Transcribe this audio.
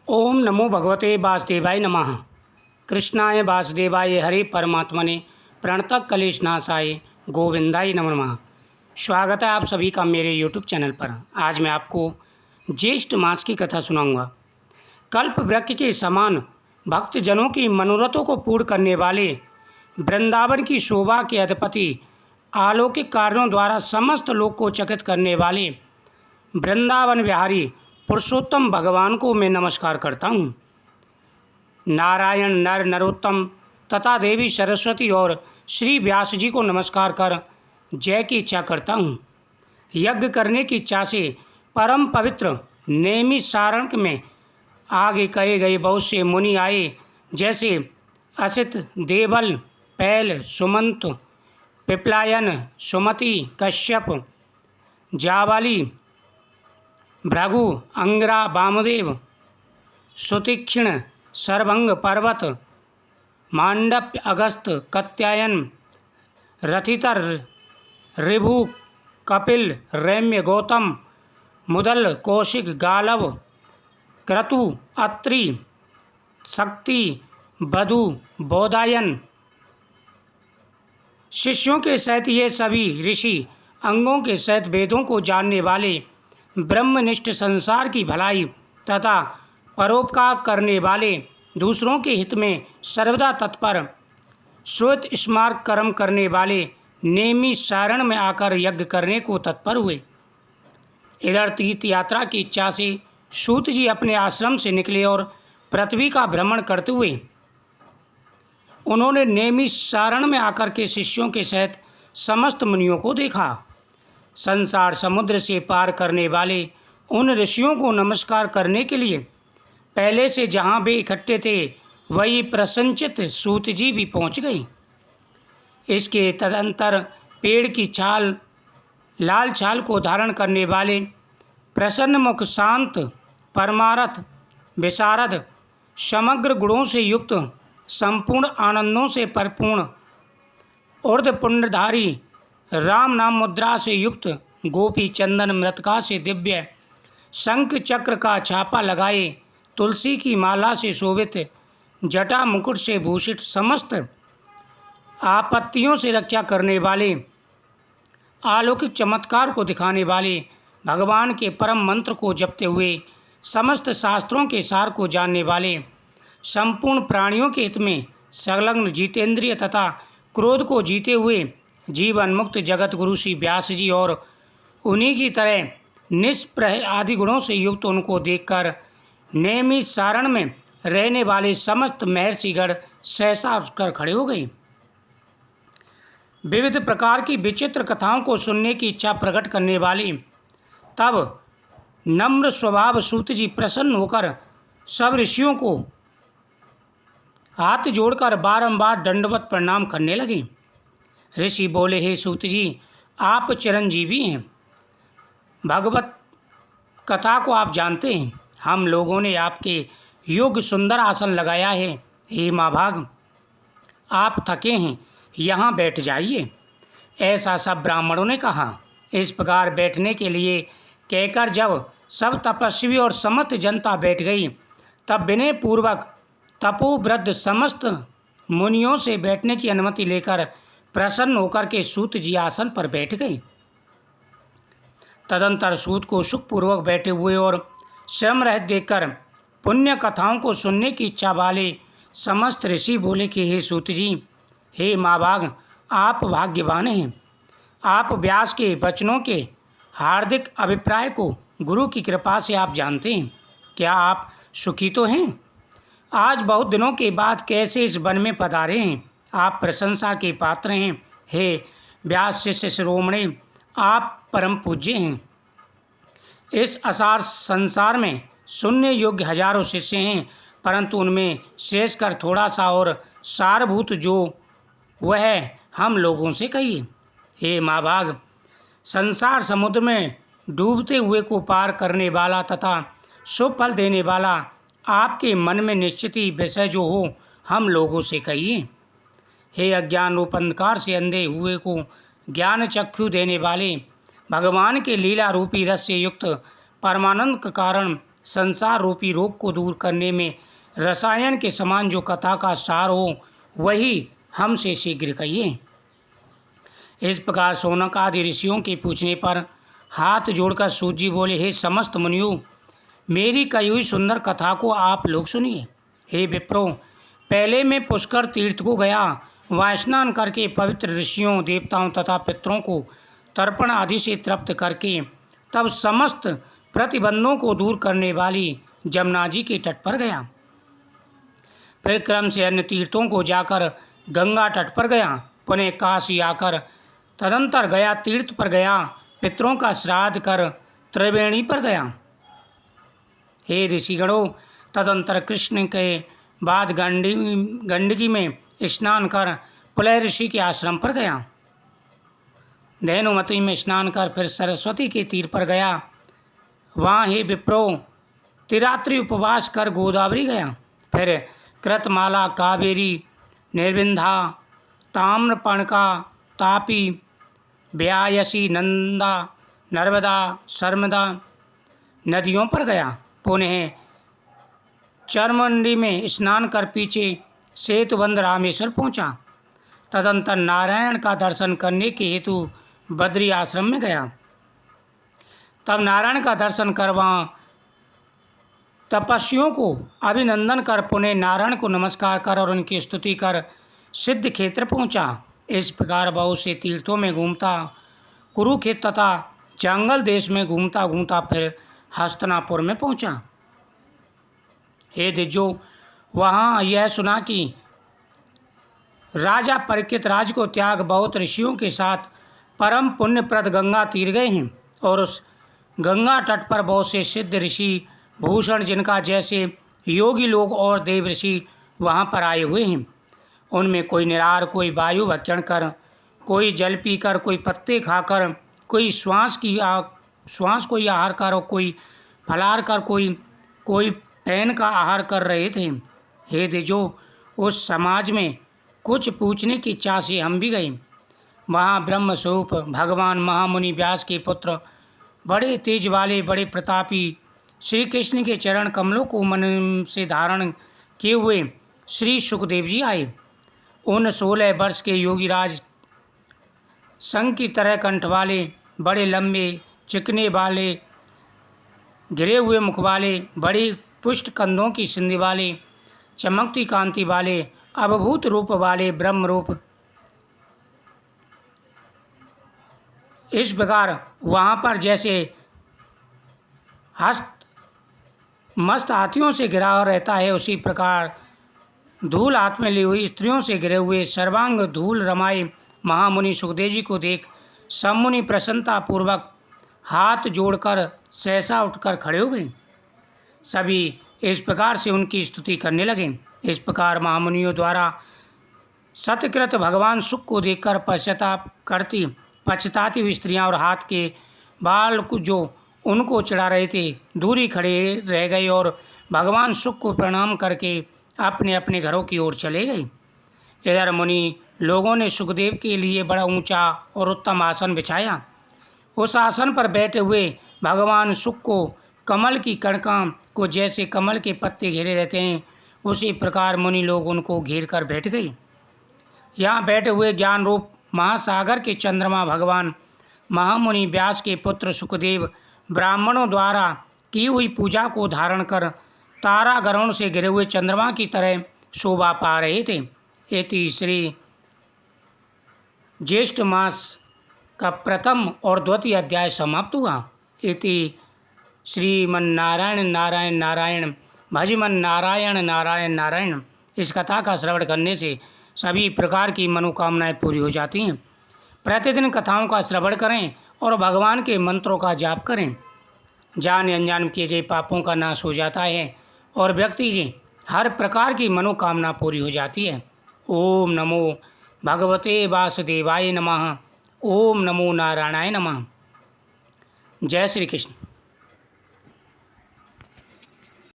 ओम नमो भगवते वासुदेवाय नमः। कृष्णाय वासुदेवाय हरे परमात्मने प्रणतः कलेशनाशाय गोविंदाय नमो नमः। स्वागत है आप सभी का मेरे यूट्यूब चैनल पर। आज मैं आपको ज्येष्ठ मास की कथा सुनाऊंगा। कल्प वृक्ष के समान भक्तजनों की मनोरथों को पूर्ण करने वाले वृंदावन की शोभा के अधिपति, अलौकिक कार्यों द्वारा समस्त लोक को चकित करने वाले वृंदावन विहारी पुरुषोत्तम भगवान को मैं नमस्कार करता हूँ। नारायण नर नरोत्तम तथा देवी सरस्वती और श्री व्यास जी को नमस्कार कर जय की इच्छा करता हूँ। यज्ञ करने की इच्छा से परम पवित्र नेमि सारण में आगे कहे गए बहुत से मुनि आए, जैसे असित, देवल, पैल, सुमंत, पिपलायन, सुमति, कश्यप, जाबाली, भृगु, अंगरा, वामदेव, सुतीक्ष्ण, सर्वंग, पर्वत, मांडव्य, अगस्त, कात्यायन, रथितर, ऋभु, कपिल, रैम्य, गौतम, मुदल, कौशिक, गालव, क्रतु, अत्रि, शक्ति, बधु, बोधायन। शिष्यों के सहित ये सभी ऋषि अंगों के सहित वेदों को जानने वाले, ब्रह्मनिष्ठ, संसार की भलाई तथा परोपकार करने वाले, दूसरों के हित में सर्वदा तत्पर, श्रुत स्मारक कर्म करने वाले नेमि सारण में आकर यज्ञ करने को तत्पर हुए। इधर तीर्थ यात्रा की इच्छा से सूत जी अपने आश्रम से निकले और पृथ्वी का भ्रमण करते हुए उन्होंने नेमि सारण में आकर के शिष्यों के सहित समस्त मुनियों को देखा। संसार समुद्र से पार करने वाले उन ऋषियों को नमस्कार करने के लिए पहले से जहाँ वे इकट्ठे थे वही प्रसन्नचित्त सूत जी भी पहुँच गए। इसके तदंतर पेड़ की छाल, लाल छाल को धारण करने वाले प्रसन्न मुख, शांत, परमारथ, विशारद, समग्र गुणों से युक्त, संपूर्ण आनंदों से परिपूर्ण, ऊर्ध्व पुण्यधारी, राम नाम मुद्रा से युक्त, गोपी चंदन मृतका से दिव्य, शंख चक्र का छापा लगाए, तुलसी की माला से शोभित, जटा मुकुट से भूषित, समस्त आपत्तियों से रक्षा करने वाले, अलौकिक चमत्कार को दिखाने वाले, भगवान के परम मंत्र को जपते हुए समस्त शास्त्रों के सार को जानने वाले, संपूर्ण प्राणियों के हित में संलग्न, जितेंद्रिय तथा क्रोध को जीते हुए जीवन मुक्त जगत गुरु श्री व्यास जी और उन्हीं की तरह निष्प्रह आदि गुणों से युक्त उनको देखकर नेमि सारण में रहने वाले समस्त महर्षिगण सहसा उठकर खड़े हो गए। विविध प्रकार की विचित्र कथाओं को सुनने की इच्छा प्रकट करने वाले तब नम्र स्वभाव सूत जी प्रसन्न होकर सब ऋषियों को हाथ जोड़कर बारंबार दंडवत प्रणाम करने लगे। ऋषि बोले, हे सूत जी, आप चिरंजीवी हैं, भगवत कथा को आप जानते हैं। हम लोगों ने आपके योग्य सुंदर आसन लगाया है। हे महाभाग, आप थके हैं, यहाँ बैठ जाइए। ऐसा सब ब्राह्मणों ने कहा। इस प्रकार बैठने के लिए कहकर जब सब तपस्वी और समस्त जनता बैठ गई, तब विनय पूर्वक तपोवृद्ध समस्त मुनियों से बैठने की अनुमति लेकर प्रसन्न होकर के सूत जी आसन पर बैठ गए। तदंतर सूत को सुखपूर्वक बैठे हुए और श्रम रहित देखकर पुण्य कथाओं को सुनने की इच्छा वाले समस्त ऋषि बोले कि हे सूत जी, हे महाभाग, आप भाग्यवान हैं। आप व्यास के वचनों के हार्दिक अभिप्राय को गुरु की कृपा से आप जानते हैं। क्या आप सुखी तो हैं? आज बहुत दिनों के बाद कैसे इस वन में पधारे हैं? आप प्रशंसा के पात्र हैं। हे व्यास शिष्य शिरोमणि, आप परम पूज्य हैं। इस असार संसार में सुनने योग्य हजारों शिष्य हैं, परंतु उनमें श्रेष्ठकर थोड़ा सा और सारभूत जो वह हम लोगों से कहिए। हे महाभाग, संसार समुद्र में डूबते हुए को पार करने वाला तथा शुभ फल देने वाला आपके मन में निश्चित ही विषय जो हो हम लोगों से कहिए। हे अज्ञान रूप अंधकार से अंधे हुए को ज्ञान चक्षु देने वाले, भगवान के लीला रूपी रस से युक्त परमानंद का कारण संसार रूपी रोग को दूर करने में रसायन के समान जो कथा का सार हो वही हमसे शीघ्र कहिए। इस प्रकार शौनक आदि ऋषियों के पूछने पर हाथ जोड़कर सूत जी बोले, हे समस्त मुनियों, मेरी कही हुई सुंदर कथा को आप लोग सुनिए। हे विप्रो, पहले मैं पुष्कर तीर्थ को गया, वहाँ स्नान करके पवित्र ऋषियों, देवताओं तथा पितरों को तर्पण आदि से तृप्त करके तब समस्त प्रतिबंधों को दूर करने वाली जमुना जी के तट पर गया। फिर क्रम से अन्य तीर्थों को जाकर गंगा तट पर गया, पुनः काशी आकर तदंतर गया तीर्थ पर गया, पितरों का श्राद्ध कर त्रिवेणी पर गया। हे ऋषिगणों, तदंतर कृष्ण के बाद गंडकी में स्नान कर पुलह ऋषि के आश्रम पर गया। धेनुमती में स्नान कर फिर सरस्वती के तीर पर गया। वहाँ हे विप्रो, तिरात्रि उपवास कर गोदावरी गया। फिर कृतमाला, कावेरी, निर्विंधा, ताम्रपर्णका, तापी, व्यायसी, नंदा, नर्मदा, शर्मदा नदियों पर गया। पुनः चरमंडी में स्नान कर पीछे सेतुबंध रामेश्वर पहुंचा। तदंतर नारायण का दर्शन करने के हेतु बद्री आश्रम में गया। तब नारायण का दर्शन कर वहाँ तपस्वियों को अभिनंदन कर पुनः नारायण को नमस्कार कर और उनकी स्तुति कर सिद्ध क्षेत्र पहुँचा। इस प्रकार बहुत से तीर्थों में घूमता कुरुक्षेत्र तथा जंगल देश में घूमता घूमता फिर हस्तिनापुर में पहुँचा। हे द्विजो, वहाँ यह सुना कि राजा परीक्षित राज को त्याग बहुत ऋषियों के साथ परम पुण्यप्रद गंगा तीर गए हैं और उस गंगा तट पर बहुत से सिद्ध ऋषि भूषण, जिनका जैसे योगी लोग और देव ऋषि वहाँ पर आए हुए हैं। उनमें कोई निराहार, कोई वायु भक्षण कर, कोई जल पीकर, कोई पत्ते खाकर, कोई श्वास को ही आहार कर, और कोई फलाहार कर, कोई पैन का आहार कर रहे थे। हे द्विजो, उस समाज में कुछ पूछने की इच्छा से हम भी गए। वहाँ ब्रह्मस्वरूप भगवान महामुनि व्यास के पुत्र, बड़े तेज वाले, बड़े प्रतापी श्री कृष्ण के चरण कमलों को मन से धारण किए हुए श्री सुखदेव जी आए। उन 16 वर्ष के योगीराज संघ की तरह कंठ वाले, बड़े लंबे चिकने वाले, घिरे हुए मुख वाले, बड़ी पुष्ट कंधों की सिंधि वाले, चमकती कांति वाले, अद्भुत रूप वाले ब्रह्म रूप। इस प्रकार वहाँ पर जैसे मस्त हाथियों से घिरा रहता है, उसी प्रकार धूल हाथ में ली हुई स्त्रियों से घिरे हुए सर्वांग धूल रमाए महामुनि सुखदेव जी को देख सब मुनि प्रसन्नता पूर्वक हाथ जोड़कर सहसा उठकर खड़े हो गए। सभी इस प्रकार से उनकी स्तुति करने लगे। इस प्रकार महामुनियों द्वारा सत्कृत भगवान सुख को देखकर पश्चाताती हुई स्त्रियाँ और हाथ के बाल को जो उनको चढ़ा रहे थे दूरी खड़े रह गए और भगवान सुख को प्रणाम करके अपने अपने घरों की ओर चले गए। इधर मुनि लोगों ने सुखदेव के लिए बड़ा ऊंचा और उत्तम आसन बिछाया। उस आसन पर बैठे हुए भगवान सुख को कमल की कणका को जैसे कमल के पत्ते घेरे रहते हैं, उसी प्रकार मुनि लोग उनको घेर कर बैठ गए। यहाँ बैठे हुए ज्ञान रूप महासागर के चंद्रमा भगवान महामुनि व्यास के पुत्र सुखदेव ब्राह्मणों द्वारा की हुई पूजा को धारण कर तारा गरुण से घिरे हुए चंद्रमा की तरह शोभा पा रहे थे। इति श्री ज्येष्ठ मास का प्रथम और द्वितीय अध्याय समाप्त हुआ। इति श्रीमन्नारायण नारायण नारायण भजमन नारायण नारायण नारायण। इस कथा का श्रवण करने से सभी प्रकार की मनोकामनाएं पूरी हो जाती हैं। प्रतिदिन कथाओं का श्रवण करें और भगवान के मंत्रों का जाप करें। जान अनजान किए गए पापों का नाश हो जाता है और व्यक्ति की हर प्रकार की मनोकामना पूरी हो जाती है। ओम नमो भगवते वासुदेवाय नमः। ओम नमो नारायणाय नमः। जय श्री कृष्ण।